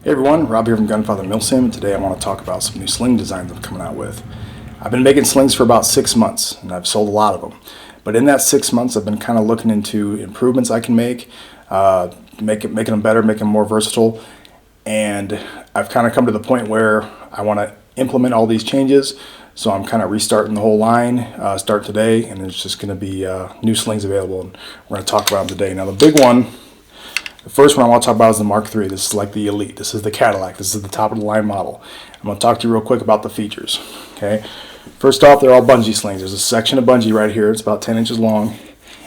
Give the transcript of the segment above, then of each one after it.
Hey everyone, Rob here from Gunfather Milsim, and today I want to talk about some new sling designs I'm coming out with. I've been making slings for about 6 months, and I've sold a lot of them. But in that 6 months, I've been kind of looking into improvements I can make, making them better, making them more versatile. And I've kind of come to the point where I want to implement all these changes. So I'm kind of restarting the whole line, start today, and there's just going to be new slings available, and we're going to talk about them today. Now the big one, the first one I want to talk about is the Mark III. This is like the Elite. This is the Cadillac. This is the top of the line model. I'm going to talk to you real quick about the features. Okay. First off, they're all bungee slings. There's a section of bungee right here. It's about 10 inches long.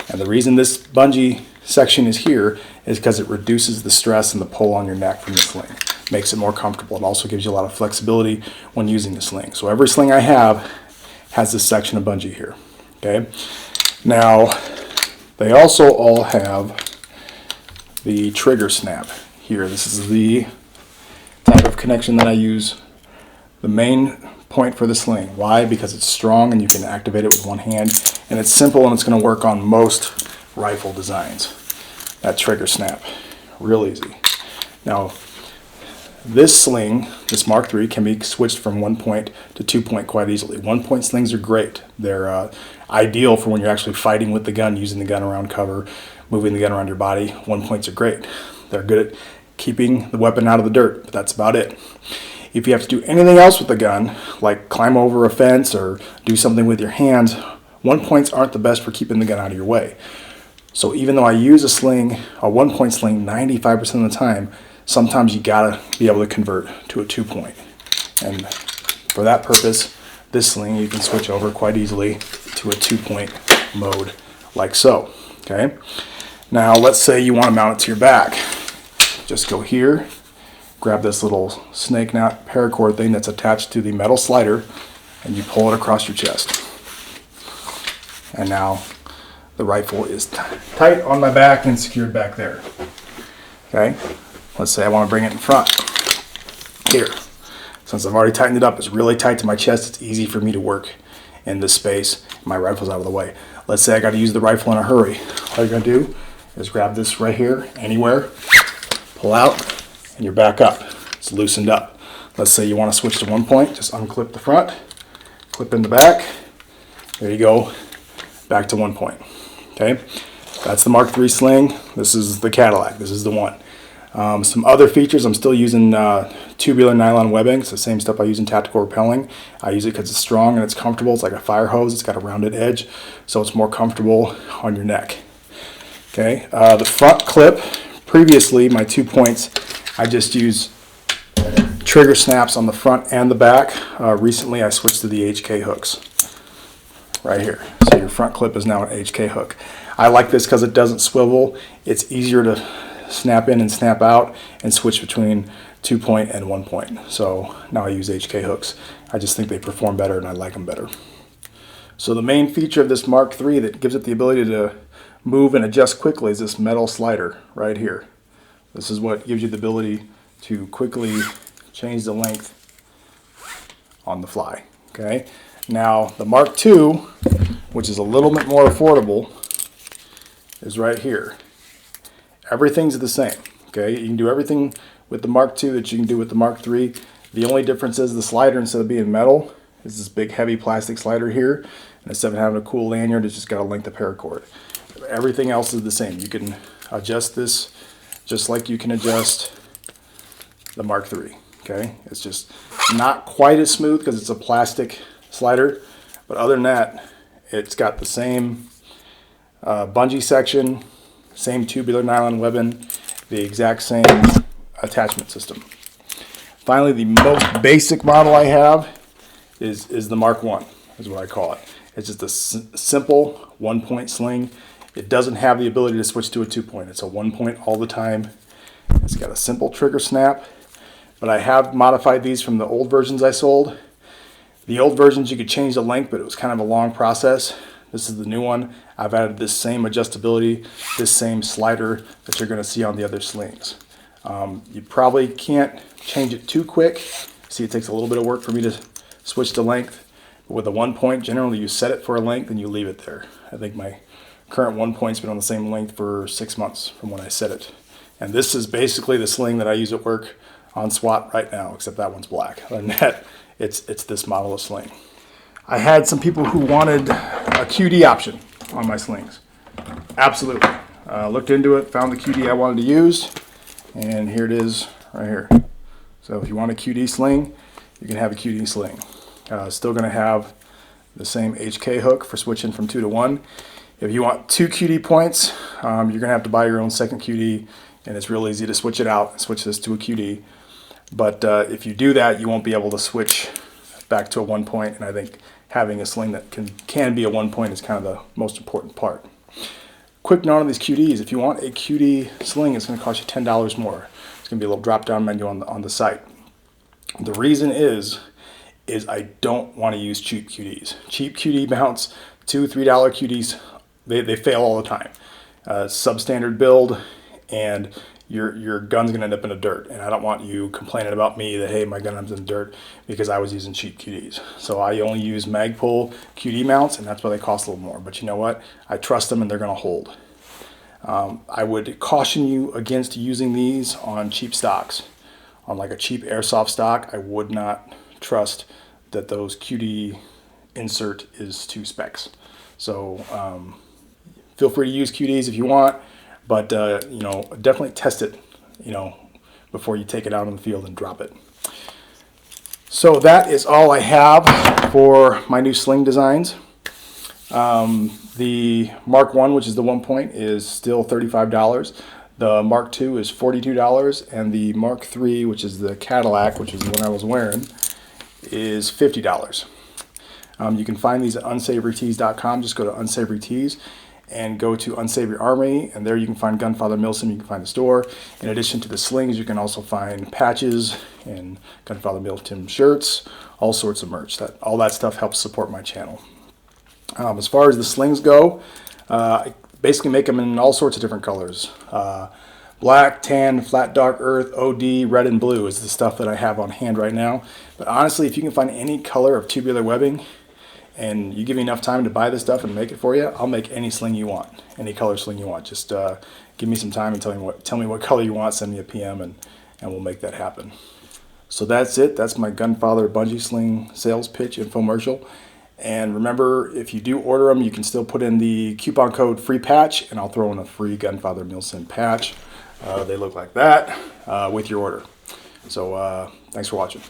And the reason this bungee section is here is because it reduces the stress and the pull on your neck from the sling. Makes it more comfortable. It also gives you a lot of flexibility when using the sling. So every sling I have has this section of bungee here. Okay. Now, they also all have the trigger snap here. This is the type of connection that I use. The main point for the sling. Why? Because it's strong and you can activate it with one hand, and it's simple and it's going to work on most rifle designs. That trigger snap, real easy. Now this sling, this Mark III, can be switched from 1 point to 2 point quite easily. 1 point slings are great. They're ideal for when you're actually fighting with the gun, using the gun around cover, moving the gun around your body. 1 points are great. They're good at keeping the weapon out of the dirt, but that's about it. If you have to do anything else with the gun, like climb over a fence or do something with your hands, 1 points aren't the best for keeping the gun out of your way. So even though I use a sling, a 1 point sling 95% of the time, sometimes you gotta be able to convert to a 2 point. And for that purpose, this sling you can switch over quite easily to a 2 point mode, like so. Okay. Now let's say you want to mount it to your back. Just go here, grab this little snake knot paracord thing that's attached to the metal slider, and you pull it across your chest. And now the rifle is tight on my back and secured back there. Okay. Let's say I want to bring it in front. Here. Since I've already tightened it up, it's really tight to my chest. It's easy for me to work in this space. My rifle's out of the way. Let's say I got to use the rifle in a hurry. All you're going to do is grab this right here, anywhere, pull out, and you're back up. It's loosened up. Let's say you want to switch to 1 point. Just unclip the front, clip in the back. There you go. Back to 1 point. Okay. That's the Mark III sling. This is the Cadillac. This is the one. Some other features, I'm still using tubular nylon webbing. It's the same stuff I use in tactical rappelling. I use it because it's strong and it's comfortable. It's like a fire hose. It's got a rounded edge, so it's more comfortable on your neck. Okay, the front clip, previously my 2 points, I just used trigger snaps on the front and the back. Recently I switched to the HK hooks right here. So your front clip is now an HK hook. I like this because it doesn't swivel. It's easier to snap in and snap out and switch between 2 point and 1 point. So now I use HK hooks. I just think they perform better and I like them better. So the main feature of this Mark III that gives it the ability to move and adjust quickly is this metal slider right here. This is what gives you the ability to quickly change the length on the fly. Okay. Now the Mark II, which is a little bit more affordable, is right here. Everything's the same. Okay, you can do everything with the Mark II that you can do with the Mark III. The only difference is the slider, instead of being metal, is this big heavy plastic slider here. And instead of having a cool lanyard, it's just got a length of paracord. Everything else is the same. You can adjust this just like you can adjust the Mark III. Okay, it's just not quite as smooth because it's a plastic slider, but other than that, it's got the same bungee section, same tubular nylon webbing, the exact same attachment system. Finally, the most basic model I have is the Mark I, is what I call it. It's just a simple 1 point sling. It doesn't have the ability to switch to a 2 point. It's a 1 point all the time. It's got a simple trigger snap, but I have modified these from the old versions I sold. The old versions you could change the length, but it was kind of a long process. This is the new one. I've added this same adjustability, this same slider that you're going to see on the other slings. You probably can't change it too quick. See, it takes a little bit of work for me to switch the length. But with a 1 point, generally you set it for a length and you leave it there. I think my current 1 point's been on the same length for 6 months from when I set it. And this is basically the sling that I use at work on SWAT right now, except that one's black. Other than that, it's this model of sling. I had some people who wanted a QD option on my slings. Absolutely. Looked into it, found the QD I wanted to use, and here it is right here. So if you want a QD sling, you can have a QD sling. Still going to have the same HK hook for switching from 2 to 1. If you want 2 QD points, you're going to have to buy your own second QD, and it's real easy to switch it out and switch this to a QD. But if you do that, you won't be able to switch back to a 1 point, and I think having a sling that can be a 1 point is kind of the most important part. Quick note on these QDs: if you want a QD sling, it's going to cost you $10 more. It's going to be a little drop-down menu on the site. The reason is I don't want to use cheap QDs. Cheap QD mounts, $2, $3 QDs, they fail all the time. Substandard build, and your gun's gonna end up in the dirt. And I don't want you complaining about me that, hey, my gun ends in the dirt because I was using cheap QDs. So I only use Magpul QD mounts, and that's why they cost a little more. But you know what? I trust them and they're gonna hold. I would caution you against using these on cheap stocks. On like a cheap airsoft stock, I would not trust that those QD insert is to specs. So feel free to use QDs if you want, but you know, definitely test it, you know, before you take it out on the field and drop it. So that is all I have for my new sling designs. The Mark 1, which is the 1 point, is still $35. The Mark 2 is $42, and the Mark 3, which is the Cadillac, which is the one I was wearing, is $50. You can find these at unsavorytees.com. Just go to Unsavory Tees and go to Unsavory Army, and there you can find Gunfather Milsim. You can find the store. In addition to the slings, you can also find patches and Gunfather Milsim shirts, all sorts of merch. All that stuff helps support my channel. As far as the slings go, I basically make them in all sorts of different colors. Black, tan, flat dark earth, OD, red, and blue is the stuff that I have on hand right now. But honestly, if you can find any color of tubular webbing and you give me enough time to buy this stuff and make it for you, I'll make any sling you want, any color sling you want. Just give me some time and tell me what color you want, send me a PM, and we'll make that happen. So that's it. That's my Gunfather Bungee Sling sales pitch infomercial. And remember, if you do order them, you can still put in the coupon code free patch, and I'll throw in a free Gunfather Milsim patch. They look like that with your order. So thanks for watching.